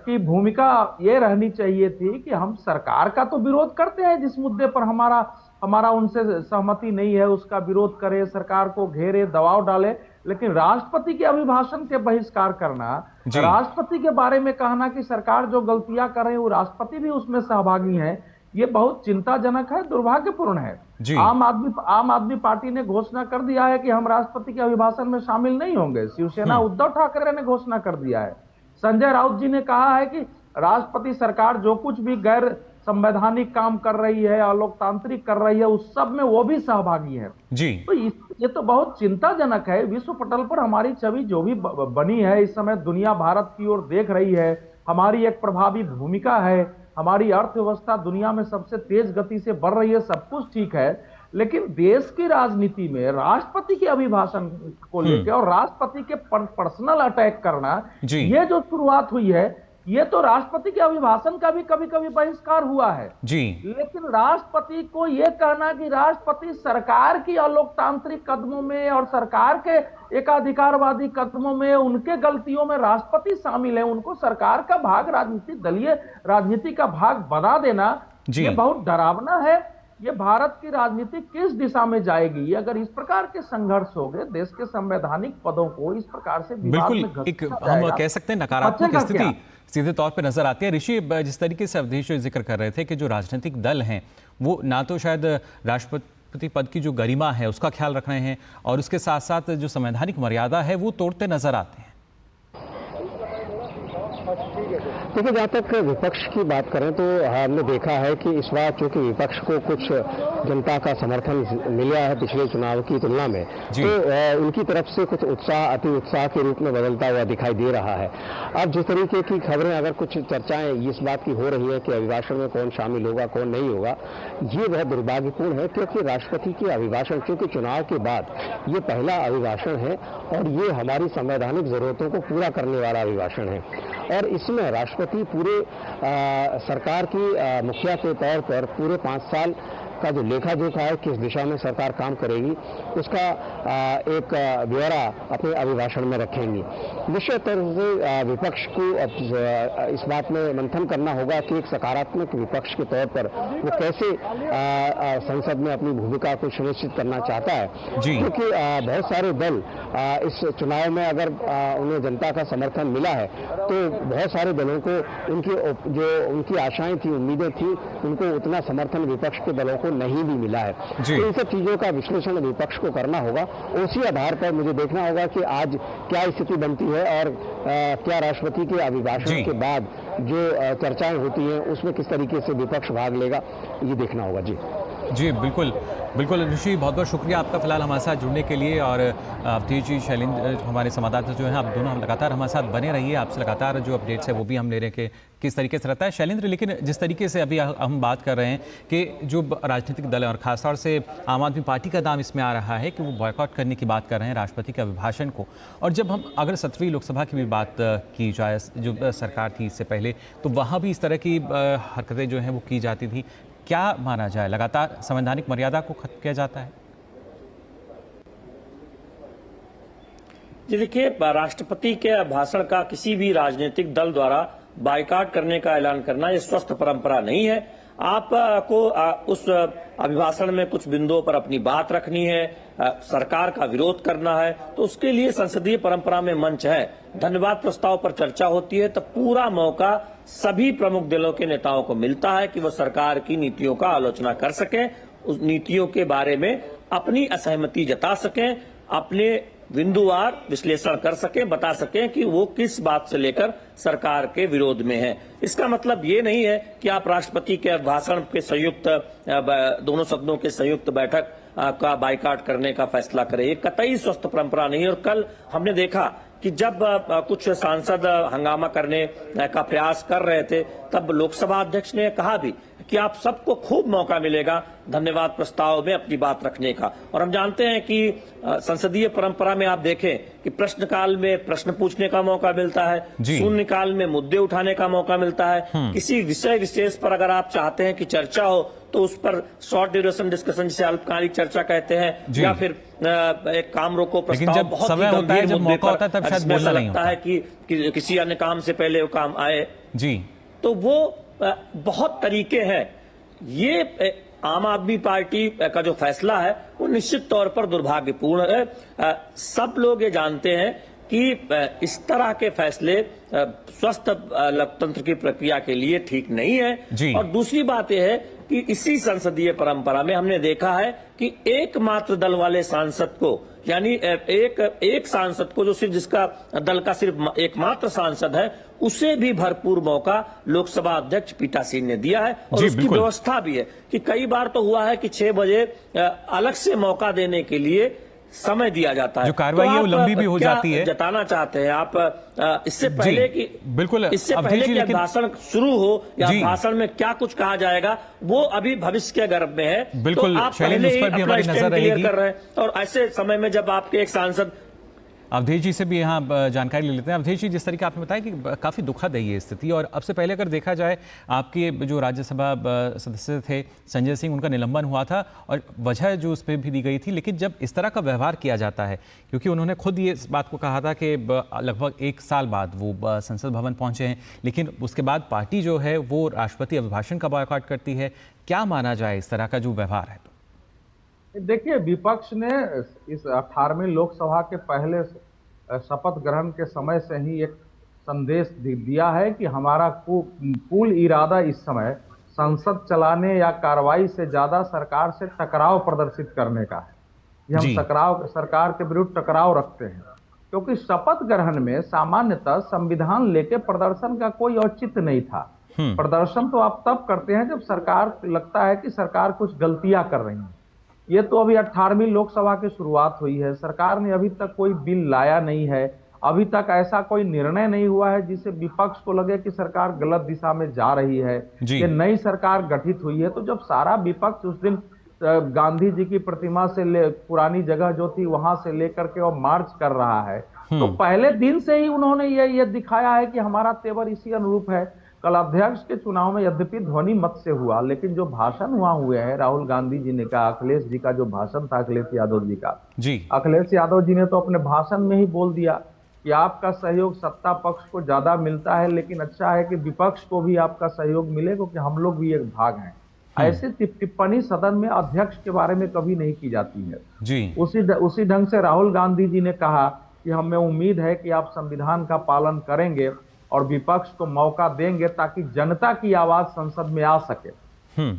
की भूमिका ये रहनी चाहिए थी कि हम सरकार का तो विरोध करते हैं, जिस मुद्दे पर हमारा उनसे सहमति नहीं है उसका विरोध करें, सरकार को घेरे, दबाव डाले, लेकिन राष्ट्रपति के अभिभाषण के बहिष्कार करना, राष्ट्रपति के बारे में कहना कि सरकार जो गलतियां कर रही है वो राष्ट्रपति भी उसमें सहभागी है, ये बहुत चिंताजनक है, दुर्भाग्यपूर्ण है। आम आदमी पार्टी ने घोषणा कर दिया है कि हम राष्ट्रपति के अभिभाषण में शामिल नहीं होंगे। शिवसेना उद्धव ठाकरे ने घोषणा कर दिया है। संजय राउत जी ने कहा है कि राष्ट्रपति सरकार जो कुछ भी गैर संवैधानिक काम कर रही है, अलोकतांत्रिक कर रही है, उस सब में वो भी सहभागी है जी। तो ये तो बहुत चिंताजनक है। विश्व पटल पर हमारी छवि जो भी बनी है, इस समय दुनिया भारत की ओर देख रही है, हमारी एक प्रभावी भूमिका है, हमारी अर्थव्यवस्था दुनिया में सबसे तेज गति से बढ़ रही है, सब कुछ ठीक है, लेकिन देश की राजनीति में राष्ट्रपति के अभिभाषण को लेकर और राष्ट्रपति के पर्सनल अटैक करना, ये जो शुरुआत हुई है, ये तो राष्ट्रपति के अभिभाषण का भी कभी कभी बहिष्कार हुआ है जी। लेकिन राष्ट्रपति को यह कहना कि राष्ट्रपति सरकार की अलोकतांत्रिक कदमों में और सरकार के एकाधिकारवादी कदमों में, उनके गलतियों में राष्ट्रपति शामिल है, उनको सरकार का भाग, दलीय राजनीति का भाग बना देना, ये बहुत डरावना है। ये भारत की राजनीति किस दिशा में जाएगी अगर इस प्रकार के संघर्ष हो गए, देश के संवैधानिक पदों को इस प्रकार से विवाद में घसीटा एक हम कह सकते हैं नकारात्मक स्थिति सीधे तौर पे नजर आती है। ऋषि, जिस तरीके से अवधेश जिक्र कर रहे थे कि जो राजनीतिक दल हैं वो ना तो शायद राष्ट्रपति पद की जो गरिमा है उसका ख्याल रख रहे हैं और उसके साथ साथ जो संवैधानिक मर्यादा है वो तोड़ते नजर आते हैं। देखिए, जहाँ तक विपक्ष की बात करें तो हमने देखा है कि इस बार चूंकि विपक्ष को कुछ जनता का समर्थन मिला है पिछले चुनाव की तुलना में, तो उनकी तरफ से कुछ उत्साह अति उत्साह के रूप में बदलता हुआ दिखाई दे रहा है। अब जिस तरीके की खबरें, अगर कुछ चर्चाएं इस बात की हो रही है कि अभिभाषण में कौन शामिल होगा कौन नहीं होगा, ये बहुत दुर्भाग्यपूर्ण है, क्योंकि राष्ट्रपति के अभिभाषण, क्योंकि चुनाव के बाद ये पहला अभिभाषण है और ये हमारी संवैधानिक जरूरतों को पूरा करने वाला अभिभाषण है और इसमें राष्ट्रपति पूरे सरकार की मुखिया के तौर पर पूरे 5 साल का जो लेखा जोखा है, किस दिशा में सरकार काम करेगी, उसका एक ब्यौरा अपने अभिभाषण में रखेंगी। निश्चित तौर से विपक्ष को इस बात में मंथन करना होगा कि एक सकारात्मक विपक्ष के तौर पर वो कैसे संसद में अपनी भूमिका को सुनिश्चित करना चाहता है, क्योंकि बहुत सारे दल इस चुनाव में अगर उन्हें जनता का समर्थन मिला है तो बहुत सारे दलों को उनकी आशाएं थी, उम्मीदें थी, उनको उतना समर्थन विपक्ष के दलों को नहीं भी मिला है। तो इन सब चीजों का विश्लेषण विपक्ष को करना होगा। उसी आधार पर मुझे देखना होगा कि आज क्या स्थिति बनती है और क्या राष्ट्रपति के अभिभाषण के बाद जो चर्चाएं होती हैं उसमें किस तरीके से विपक्ष भाग लेगा, ये देखना होगा जी। जी बिल्कुल बिल्कुल ऋषि, बहुत बहुत शुक्रिया आपका फिलहाल हमारे साथ जुड़ने के लिए। और अवधेश जी, शैलेंद्र हमारे संवाददाता जो हैं, आप दोनों हम लगातार हमारे साथ बने रहिए। आपसे लगातार जो अपडेट्स है वो भी हम ले रहे हैं कि किस तरीके से रहता है शैलेंद्र। लेकिन जिस तरीके से अभी हम बात कर रहे हैं कि जो राजनीतिक दल है और खासतौर से आम आदमी पार्टी का नाम इसमें आ रहा है कि वो बॉयकॉट करने की बात कर रहे हैं राष्ट्रपति के अभिभाषण को। और जब हम अगर 17वीं लोकसभा की भी बात की जाए, जो सरकार थी इससे पहले, तो वहाँ भी इस तरह की हरकतें जो हैं वो की जाती थी। क्या माना जाए, लगातार संवैधानिक मर्यादा को खत्म किया जाता है? जी देखिए, राष्ट्रपति के भाषण का किसी भी राजनीतिक दल द्वारा बाइकआउट करने का ऐलान करना ये स्वस्थ परंपरा नहीं है। आपको उस अभिभाषण में कुछ बिंदुओं पर अपनी बात रखनी है, सरकार का विरोध करना है, तो उसके लिए संसदीय परंपरा में मंच है। धन्यवाद प्रस्ताव पर चर्चा होती है तो पूरा मौका सभी प्रमुख दलों के नेताओं को मिलता है कि वो सरकार की नीतियों का आलोचना कर सकें, उस नीतियों के बारे में अपनी असहमति जता सकें, अपने बिंदुवार विश्लेषण कर सकें, बता सकें कि वो किस बात से लेकर सरकार के विरोध में है। इसका मतलब ये नहीं है कि आप राष्ट्रपति के भाषण के संयुक्त दोनों सदनों के संयुक्त बैठक का बाइकआउट करने का फैसला करें। ये कतई स्वस्थ परंपरा नहीं है। और कल हमने देखा कि जब कुछ सांसद हंगामा करने का प्रयास कर रहे थे, तब लोकसभा अध्यक्ष ने कहा भी कि आप सबको खूब मौका मिलेगा धन्यवाद प्रस्ताव में अपनी बात रखने का। और हम जानते हैं कि संसदीय परंपरा में आप देखें कि प्रश्नकाल में प्रश्न पूछने का मौका मिलता है, शून्यकाल में मुद्दे उठाने का मौका मिलता है। किसी विषय विशेष पर अगर आप चाहते हैं कि चर्चा हो तो उस पर शॉर्ट ड्यूरेशन डिस्कशन, जिसे अल्पकालिक चर्चा कहते हैं, या फिर एक काम रोको प्रस्ताव, बहुत ही गंभीर मुद्दे पर जिसमें ऐसा लगता है कि किसी अन्य काम से पहले वो काम आए जी, तो वो बहुत तरीके हैं। ये आम आदमी पार्टी का जो फैसला है वो निश्चित तौर पर दुर्भाग्यपूर्ण है। सब लोग ये जानते हैं कि इस तरह के फैसले स्वस्थ लोकतंत्र की प्रक्रिया के लिए ठीक नहीं है। और दूसरी बात यह है कि इसी संसदीय परंपरा में हमने देखा है कि एकमात्र दल वाले सांसद को, यानी एक सांसद को, जो सिर्फ जिसका दल का सिर्फ एकमात्र सांसद है, उसे भी भरपूर मौका लोकसभा अध्यक्ष पीठासीन ने दिया है। और उसकी व्यवस्था भी है कि कई बार तो हुआ है कि 6 बजे अलग से मौका देने के लिए समय दिया जाता है। जो कार्रवाई है वो लंबी भी हो जाती है। जताना चाहते हैं आप इससे पहले कि बिल्कुल इससे पहले कि भाषण शुरू हो या भाषण में क्या कुछ कहा जाएगा वो अभी भविष्य के गर्भ में है। बिल्कुल, तो आप पहले ही अपना स्टैंड क्लियर कर रहे हैं। और ऐसे समय में जब आपके एक सांसद अवधेश जी से भी यहाँ जानकारी ले लेते हैं। अवधेश जी, जिस तरीके आपने बताया कि काफ़ी दुखद है ये स्थिति, और अब से पहले अगर देखा जाए आपके जो राज्यसभा सदस्य थे संजय सिंह, उनका निलंबन हुआ था और वजह जो उस पर भी दी गई थी। लेकिन जब इस तरह का व्यवहार किया जाता है, क्योंकि उन्होंने खुद ये इस बात को कहा था कि लगभग 1 साल बाद वो संसद भवन पहुँचे हैं, लेकिन उसके बाद पार्टी जो है वो राष्ट्रपति अभिभाषण का बॉयकॉट करती है। क्या माना जाए इस तरह का जो व्यवहार है? देखिए, विपक्ष ने इस 18वीं लोकसभा के पहले शपथ ग्रहण के समय से ही एक संदेश दिया है कि हमारा कुल इरादा इस समय संसद चलाने या कार्रवाई से ज्यादा सरकार से टकराव प्रदर्शित करने का है। ये हम सरकार के विरुद्ध टकराव रखते हैं, क्योंकि शपथ ग्रहण में सामान्यतः संविधान लेके प्रदर्शन का कोई औचित्य नहीं था। प्रदर्शन तो आप तब करते हैं जब सरकार लगता है कि सरकार कुछ गलतियां कर रही है। ये तो अभी 18वीं लोकसभा की शुरुआत हुई है, सरकार ने अभी तक कोई बिल लाया नहीं है, अभी तक ऐसा कोई निर्णय नहीं हुआ है जिससे विपक्ष को लगे कि सरकार गलत दिशा में जा रही है। ये नई सरकार गठित हुई है, तो जब सारा विपक्ष उस दिन गांधी जी की प्रतिमा से पुरानी जगह जो थी वहां से लेकर के और मार्च कर रहा है, तो पहले दिन से ही उन्होंने ये दिखाया है कि हमारा तेवर इसी अनुरूप है। कल अध्यक्ष के चुनाव में यद्यपि ध्वनि मत से हुआ, लेकिन जो भाषण हुए हैं राहुल गांधी जी ने कहा, अखिलेश जी का जो भाषण था अखिलेश यादव जी का, अखिलेश यादव जी ने तो अपने भाषण में ही बोल दिया कि आपका सहयोग सत्ता पक्ष को ज्यादा मिलता है, लेकिन अच्छा है कि विपक्ष को भी आपका सहयोग मिले, क्योंकि हम लोग भी एक भाग हैं। ऐसी टिप्पणी सदन में अध्यक्ष के बारे में कभी नहीं की जाती है। उसी ढंग से राहुल गांधी जी ने कहा कि हमें उम्मीद है कि आप संविधान का पालन करेंगे और विपक्ष को मौका देंगे ताकि जनता की आवाज संसद में आ सके।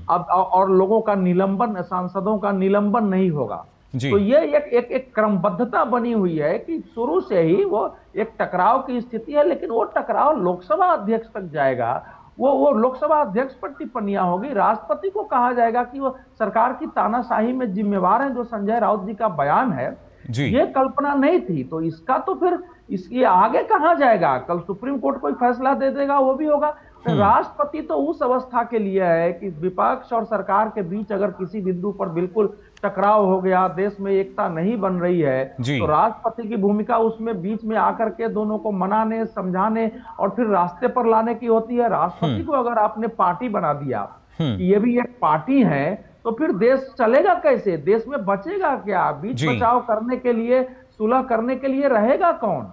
अब और लोगों का निलंबन, सांसदों का निलंबन नहीं होगा। तो ये एक क्रमबद्धता बनी हुई है कि शुरू से ही वो एक टकराव की स्थिति है, लेकिन वो टकराव लोकसभा अध्यक्ष तक जाएगा वो लोकसभा अध्यक्ष पर टिप्पणियां होगी, राष्ट्रपति को कहा जाएगा कि वो सरकार की तानाशाही में जिम्मेवार हैं। जो संजय राउत जी का बयान है, ये कल्पना नहीं थी, तो इसका तो फिर इसके आगे कहां जाएगा? कल सुप्रीम कोर्ट कोई फैसला दे देगा, वो भी होगा। राष्ट्रपति तो उस अवस्था के लिए है कि विपक्ष और सरकार के बीच अगर किसी बिंदु पर बिल्कुल टकराव हो गया, देश में एकता नहीं बन रही है, तो राष्ट्रपति की भूमिका उसमें बीच में आकर के दोनों को मनाने, समझाने और फिर रास्ते पर लाने की होती है। राष्ट्रपति को अगर आपने पार्टी बना दिया कि ये भी एक पार्टी है, तो फिर देश चलेगा कैसे? देश में बचेगा क्या? बीच बचाव करने के लिए, सुलह करने के लिए रहेगा कौन?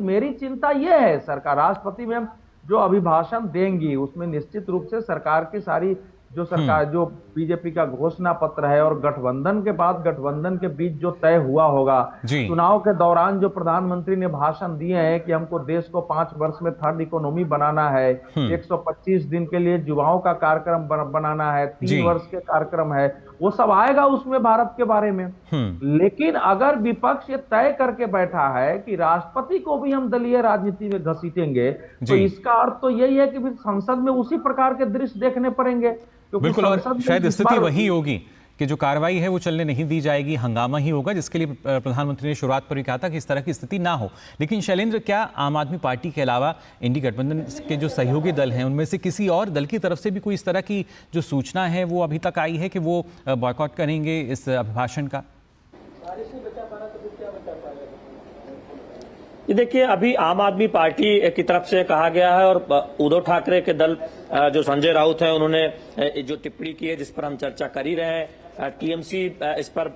मेरी चिंता यह है। सरकार, राष्ट्रपति में जो अभिभाषण देंगी उसमें निश्चित रूप से सरकार की सारी जो बीजेपी का घोषणा पत्र है और गठबंधन के बाद गठबंधन के बीच जो तय हुआ होगा, चुनाव के दौरान जो प्रधानमंत्री ने भाषण दिए हैं कि हमको देश को 5 वर्ष में थर्ड इकोनॉमी बनाना है, 125 दिन के लिए युवाओं का कार्यक्रम बनाना है, 3 वर्ष के कार्यक्रम है, वो सब आएगा उसमें भारत के बारे में। लेकिन अगर विपक्ष ये तय करके बैठा है कि राष्ट्रपति को भी हम दलीय राजनीति में घसीटेंगे, तो इसका अर्थ तो यही है कि फिर संसद में उसी प्रकार के दृश्य देखने पड़ेंगे। बिल्कुल, और शायद स्थिति वही होगी कि जो कार्रवाई है वो चलने नहीं दी जाएगी, हंगामा ही होगा, जिसके लिए प्रधानमंत्री ने शुरुआत पर ही कहा था कि इस तरह की स्थिति ना हो। लेकिन शैलेंद्र, क्या आम आदमी पार्टी के अलावा इंडी गठबंधन के जो सहयोगी दल हैं उनमें से किसी और दल की तरफ से भी कोई इस तरह की जो सूचना है वो अभी तक आई है कि वो बॉयकॉट करेंगे इस अभिभाषण का? ये देखिए, अभी आम आदमी पार्टी की तरफ से कहा गया है और उद्धव ठाकरे के दल जो संजय राउत है, उन्होंने जो टिप्पणी की है जिस पर हम चर्चा कर ही रहे हैं, टीएमसी इस पर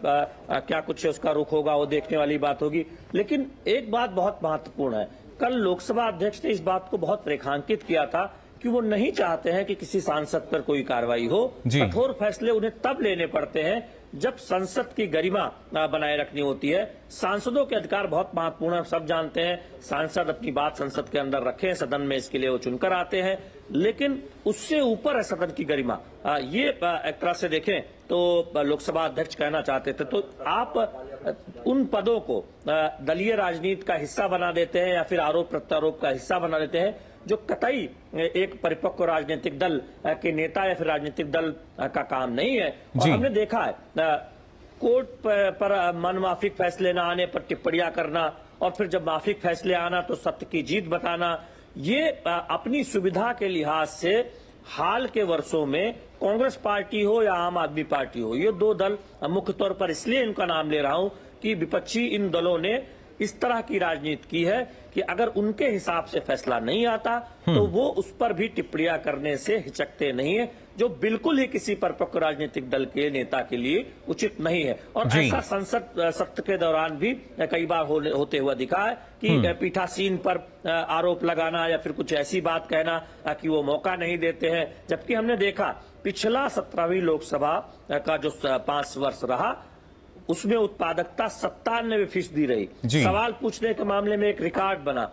क्या कुछ उसका रुख होगा वो देखने वाली बात होगी। लेकिन एक बात बहुत महत्वपूर्ण है, कल लोकसभा अध्यक्ष ने इस बात को बहुत रेखांकित किया था कि वो नहीं चाहते हैं कि किसी सांसद पर कोई कार्रवाई हो। कठोर फैसले उन्हें तब लेने पड़ते हैं जब संसद की गरिमा बनाए रखनी होती है। सांसदों के अधिकार बहुत महत्वपूर्ण है, सब जानते हैं। सांसद अपनी बात संसद के अंदर रखें, सदन में इसके लिए वो चुनकर आते हैं, लेकिन उससे ऊपर है सदन की गरिमा। ये एक तरह से देखें तो लोकसभा अध्यक्ष कहना चाहते थे। तो आप उन पदों को दलीय राजनीति का हिस्सा बना देते हैं या फिर आरोप प्रत्यारोप का हिस्सा बना देते हैं, जो कतई एक परिपक्व राजनीतिक दल के नेता या फिर राजनीतिक दल का काम नहीं है। और हमने देखा है कोर्ट पर मनमाफिक फैसले न आने पर टिप्पणियां करना और फिर जब माफिक फैसले आना तो सत्य की जीत बताना, ये अपनी सुविधा के लिहाज से हाल के वर्षों में कांग्रेस पार्टी हो या आम आदमी पार्टी हो, ये दो दल मुख्य तौर पर इसलिए इनका नाम ले रहा हूं कि विपक्षी इन दलों ने इस तरह की राजनीति की है कि अगर उनके हिसाब से फैसला नहीं आता तो वो उस पर भी टिप्पणियां करने से हिचकते नहीं है, जो बिल्कुल ही किसी परिपक्व राजनीतिक दल के नेता के लिए उचित नहीं है। और ऐसा संसद सत्र के दौरान भी कई बार होते हुआ दिखा है कि पीठासीन पर आरोप लगाना या फिर कुछ ऐसी बात कहना कि वो मौका नहीं देते हैं। जबकि हमने देखा पिछला 17वीं लोकसभा का जो 5 वर्ष रहा, उसमें उत्पादकता 97% रही। सवाल पूछने के मामले में एक रिकॉर्ड बना,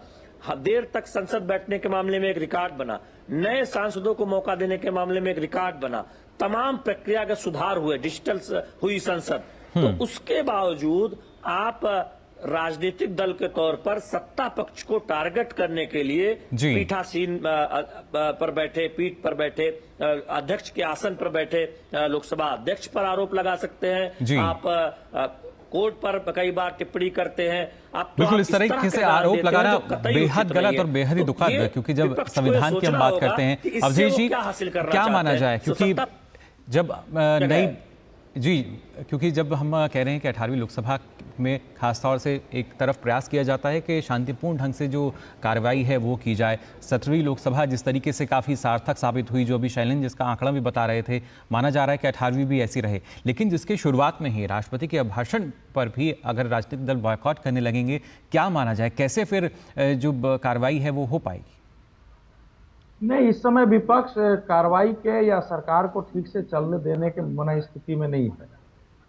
देर तक संसद बैठने के मामले में एक रिकॉर्ड बना, नए सांसदों को मौका देने के मामले में एक रिकॉर्ड बना, तमाम प्रक्रिया के सुधार हुए, डिजिटल हुई संसद। तो उसके बावजूद आप राजनीतिक दल के तौर पर सत्ता पक्ष को टारगेट करने के लिए पीठासीन पर बैठे, पीठ पर बैठे, अध्यक्ष के आसन पर बैठे लोकसभा अध्यक्ष पर आरोप लगा सकते हैं। आप कोर्ट पर कई बार टिप्पणी करते हैं। आप बिल्कुल इस तरीके से आरोप लगाना बेहद गलत और बेहद ही दुखद है, क्योंकि जब संविधान की हम बात करते हैं, अवधेश जी क्या माना जाए, क्योंकि जब क्योंकि जब हम कह रहे हैं कि 18वीं लोकसभा में खासतौर से एक तरफ प्रयास किया जाता है कि शांतिपूर्ण ढंग से जो कार्रवाई है वो की जाए, 17वीं लोकसभा जिस तरीके से काफ़ी सार्थक साबित हुई, जो अभी शैलेंद्र जिसका आंकड़ा भी बता रहे थे, माना जा रहा है कि 18वीं भी ऐसी रहे। लेकिन जिसके शुरुआत में ही राष्ट्रपति के अभिभाषण पर भी अगर राजनीतिक दल बॉयकॉट करने लगेंगे, क्या माना जाए, कैसे फिर जो कार्रवाई है वो हो पाएगी? नहीं, इस समय विपक्ष कार्रवाई के या सरकार को ठीक से चलने देने के मन स्थिति में नहीं है।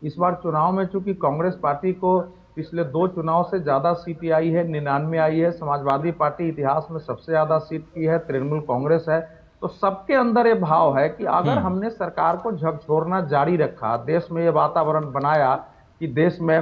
इस बार चुनाव में चूंकि कांग्रेस पार्टी को पिछले 2 चुनाव से ज्यादा सीट आई है, 99 आई है, समाजवादी पार्टी इतिहास में सबसे ज्यादा सीट की है, तृणमूल कांग्रेस है, तो सबके अंदर ये भाव है कि अगर हमने सरकार को झकझोरना जारी रखा, देश में ये वातावरण बनाया कि देश में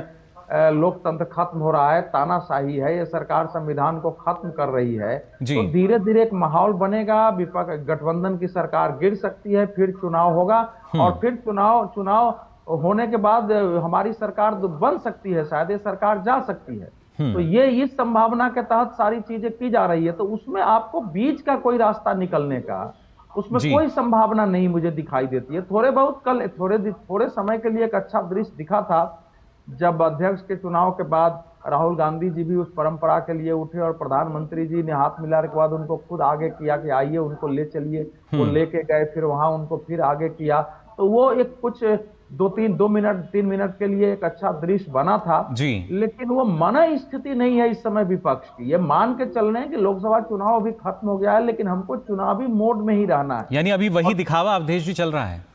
लोकतंत्र खत्म हो रहा है, तानाशाही है, ये सरकार संविधान को खत्म कर रही है, जी। तो धीरे धीरे एक माहौल बनेगा, विपक्ष गठबंधन की सरकार गिर सकती है, फिर चुनाव होगा और फिर चुनाव होने के बाद हमारी सरकार बन सकती है, शायद ये सरकार जा सकती है। तो ये इस संभावना के तहत सारी चीजें की जा रही है। तो उसमें आपको बीच का कोई रास्ता निकलने का, उसमें कोई संभावना नहीं मुझे दिखाई देती है। थोड़े बहुत कल थोड़े समय के लिए एक अच्छा दृश्य दिखा था, जब अध्यक्ष के चुनाव के बाद राहुल गांधी जी भी उस परंपरा के लिए उठे और प्रधानमंत्री जी ने हाथ मिलाने के बाद उनको खुद आगे किया कि आइए उनको ले चलिए, वो लेके गए, फिर वहां उनको फिर आगे किया। तो वो एक कुछ 2-3 मिनट के लिए एक अच्छा दृश्य बना था जी। लेकिन वो मन स्थिति नहीं है इस समय विपक्ष की। ये मान के चल रहे हैं कि लोकसभा चुनाव अभी खत्म हो गया है, लेकिन हमको चुनावी मोड में ही रहना है। यानी अभी वही दिखावा अवधेश जी चल रहा है।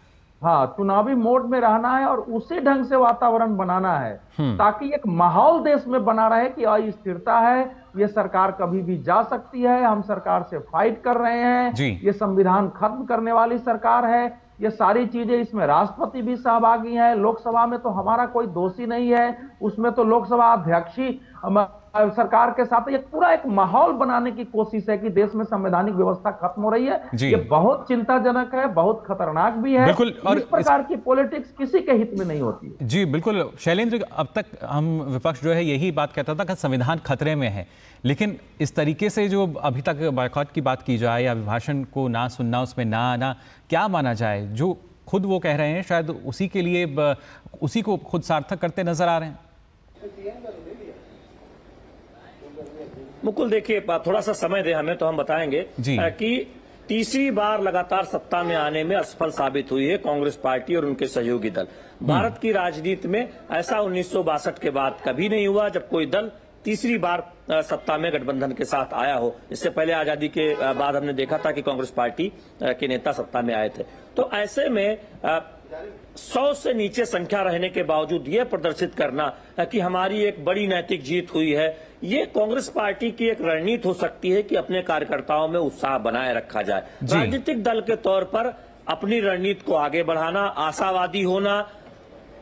हाँ, चुनावी मोड में रहना है और उसी ढंग से वातावरण बनाना है ताकि एक माहौल देश में बना रहे कि अस्थिरता है, ये सरकार कभी भी जा सकती है, हम सरकार से फाइट कर रहे हैं, ये संविधान खत्म करने वाली सरकार है, ये सारी चीजें, इसमें राष्ट्रपति भी सहभागी हैं। लोकसभा में तो हमारा कोई दोषी नहीं है, उसमें तो लोकसभा अध्यक्ष ही सरकार के साथ एक पूरा एक माहौल बनाने की कोशिश है कि देश में संवैधानिक व्यवस्था खत्म हो रही है। ये बहुत चिंताजनक है, बहुत खतरनाक भी है। बिल्कुल, और इस प्रकार की पॉलिटिक्स किसी के हित में नहीं होती है। जी बिल्कुल शैलेंद्र, अब तक हम विपक्ष जो है यही बात कहता था कि संविधान खतरे में है, लेकिन इस तरीके से जो अभी तक बायकॉट की बात की जाए या अभिभाषण को ना सुनना, उसमें ना आना, क्या माना जाए? जो खुद वो कह रहे हैं शायद उसी के लिए उसी को खुद सार्थक करते नजर आ रहे हैं। मुकुल देखिए, थोड़ा सा समय दे हमें तो हम बताएंगे कि तीसरी बार लगातार सत्ता में आने में असफल साबित हुई है कांग्रेस पार्टी और उनके सहयोगी दल। भारत की राजनीति में ऐसा 1962 के बाद कभी नहीं हुआ जब कोई दल तीसरी बार सत्ता में गठबंधन के साथ आया हो। इससे पहले आजादी के बाद हमने देखा था कि कांग्रेस पार्टी के नेता सत्ता में आए थे। तो ऐसे में 100 से नीचे संख्या रहने के बावजूद ये प्रदर्शित करना कि हमारी एक बड़ी नैतिक जीत हुई है, ये कांग्रेस पार्टी की एक रणनीति हो सकती है कि अपने कार्यकर्ताओं में उत्साह बनाए रखा जाए। राजनीतिक दल के तौर पर अपनी रणनीति को आगे बढ़ाना, आशावादी होना,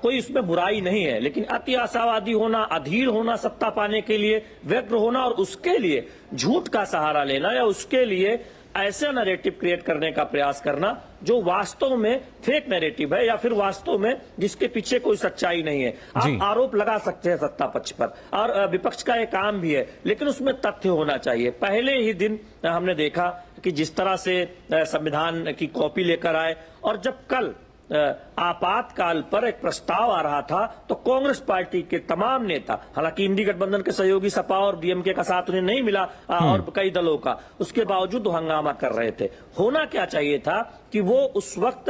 कोई इसमें बुराई नहीं है, लेकिन अति आशावादी होना, अधीर होना, सत्ता पाने के लिए व्यग्र होना और उसके लिए झूठ का सहारा लेना या उसके लिए ऐसे नैरेटिव क्रिएट करने का प्रयास करना जो वास्तव में फेक नैरेटिव है या फिर वास्तव में जिसके पीछे कोई सच्चाई नहीं है। आप आरोप लगा सकते हैं सत्ता पक्ष पर और विपक्ष का ये काम भी है, लेकिन उसमें तथ्य होना चाहिए। पहले ही दिन हमने देखा कि जिस तरह से संविधान की कॉपी लेकर आए और जब कल आपातकाल पर एक प्रस्ताव आ रहा था तो कांग्रेस पार्टी के तमाम नेता, हालांकि इंडी गठबंधन के सहयोगी सपा और डीएमके का साथ उन्हें नहीं मिला और कई दलों का, उसके बावजूद हंगामा कर रहे थे। होना क्या चाहिए था कि वो उस वक्त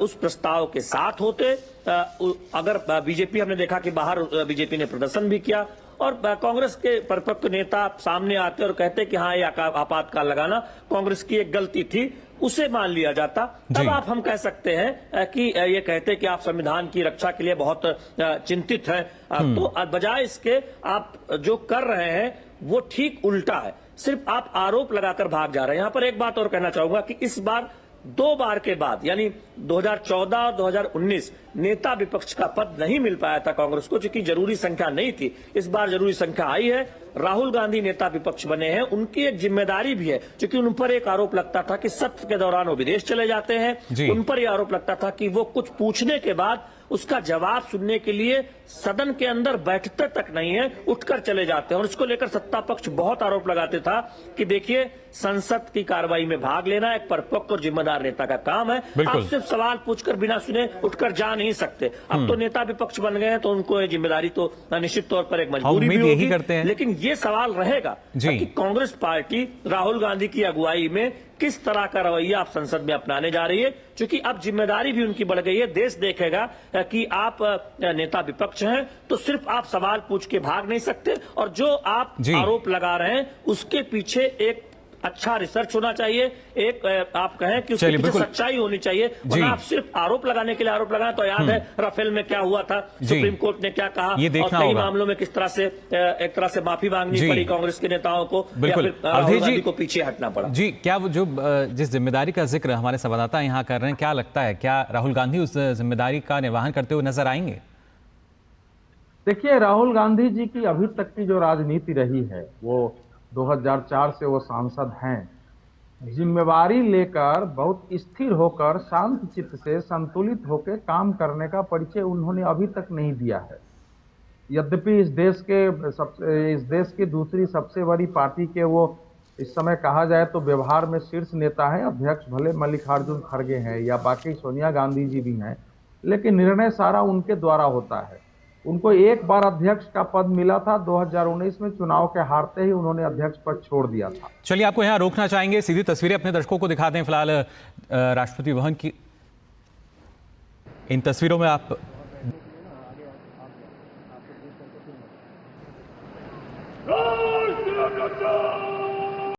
उस प्रस्ताव के साथ होते। अगर बीजेपी, हमने देखा कि बाहर बीजेपी ने प्रदर्शन भी किया और कांग्रेस के परिपक्व नेता सामने आते और कहते कि हाँ, ये आपातकाल लगाना कांग्रेस की एक गलती थी, उसे मान लिया जाता, तब आप हम कह सकते हैं कि ये कहते कि आप संविधान की रक्षा के लिए बहुत चिंतित हैं। तो बजाय इसके आप जो कर रहे हैं वो ठीक उल्टा है, सिर्फ आप आरोप लगाकर भाग जा रहे हैं। यहां पर एक बात और कहना चाहूंगा कि इस बार 2 बार के बाद यानी 2014 और 2019 नेता विपक्ष का पद नहीं मिल पाया था कांग्रेस को, क्योंकि जरूरी संख्या नहीं थी। इस बार जरूरी संख्या आई है, राहुल गांधी नेता विपक्ष बने हैं, उनकी एक जिम्मेदारी भी है, क्योंकि उन पर एक आरोप लगता था कि सत्र के दौरान वो विदेश चले जाते हैं। उन पर यह आरोप लगता था कि वो कुछ पूछने के बाद उसका जवाब सुनने के लिए सदन के अंदर बैठते तक नहीं है, उठकर चले जाते हैं। और इसको लेकर सत्ता पक्ष बहुत आरोप लगाते था कि देखिए, संसद की कार्रवाई में भाग लेना एक परिपक्व और जिम्मेदार नेता का काम है, आप सिर्फ सवाल पूछकर बिना सुने उठकर जा नहीं सकते। अब तो नेता विपक्ष बन गए हैं तो उनको ये जिम्मेदारी तो निश्चित तौर पर एक मजबूरी भी होगी, लेकिन ये सवाल रहेगा कि कांग्रेस पार्टी राहुल गांधी की अगुवाई में किस तरह का रवैया आप संसद में अपनाने जा रही है, क्योंकि अब जिम्मेदारी भी उनकी बढ़ गई है। देश देखेगा कि आप नेता विपक्ष हैं तो सिर्फ आप सवाल पूछ के भाग नहीं सकते, और जो आप आरोप लगा रहे हैं उसके पीछे एक अच्छा रिसर्च होना चाहिए, एक आप कहें कि उसके पीछे सच्चाई होनी चाहिए। वरना आप सिर्फ आरोप लगाने के लिए आरोप लगाना, तो याद है राफेल में क्या हुआ था, सुप्रीम कोर्ट ने क्या कहा, और कई मामलों में किस तरह से एक तरह से माफी मांगनी पड़ी कांग्रेस के नेताओं को, या फिर राहुल गांधी को पीछे हटना पड़ा। जी, क्या वो जो जिस जिम्मेदारी का जिक्र हमारे संवाददाता यहाँ कर रहे हैं, क्या लगता है क्या राहुल गांधी उस जिम्मेदारी का निर्वहन करते हुए नजर आएंगे? देखिए, राहुल गांधी जी की अभी तक की जो राजनीति रही है, वो 2004 से वो सांसद हैं। जिम्मेवारी लेकर बहुत स्थिर होकर शांत चित्त से संतुलित होकर काम करने का परिचय उन्होंने अभी तक नहीं दिया है। यद्यपि इस देश की दूसरी सबसे बड़ी पार्टी के वो इस समय कहा जाए तो व्यवहार में शीर्ष नेता है। अध्यक्ष भले मल्लिकार्जुन खड़गे हैं या बाकी सोनिया गांधी जी भी हैं, लेकिन निर्णय सारा उनके द्वारा होता है। उनको एक बार अध्यक्ष का पद मिला था, 2019 में चुनाव के हारते ही उन्होंने अध्यक्ष पद छोड़ दिया था। चलिए, आपको यहाँ रोकना चाहेंगे, सीधी तस्वीरें अपने दर्शकों को दिखाते हैं। फिलहाल राष्ट्रपति भवन की इन तस्वीरों में आप राष्ट्र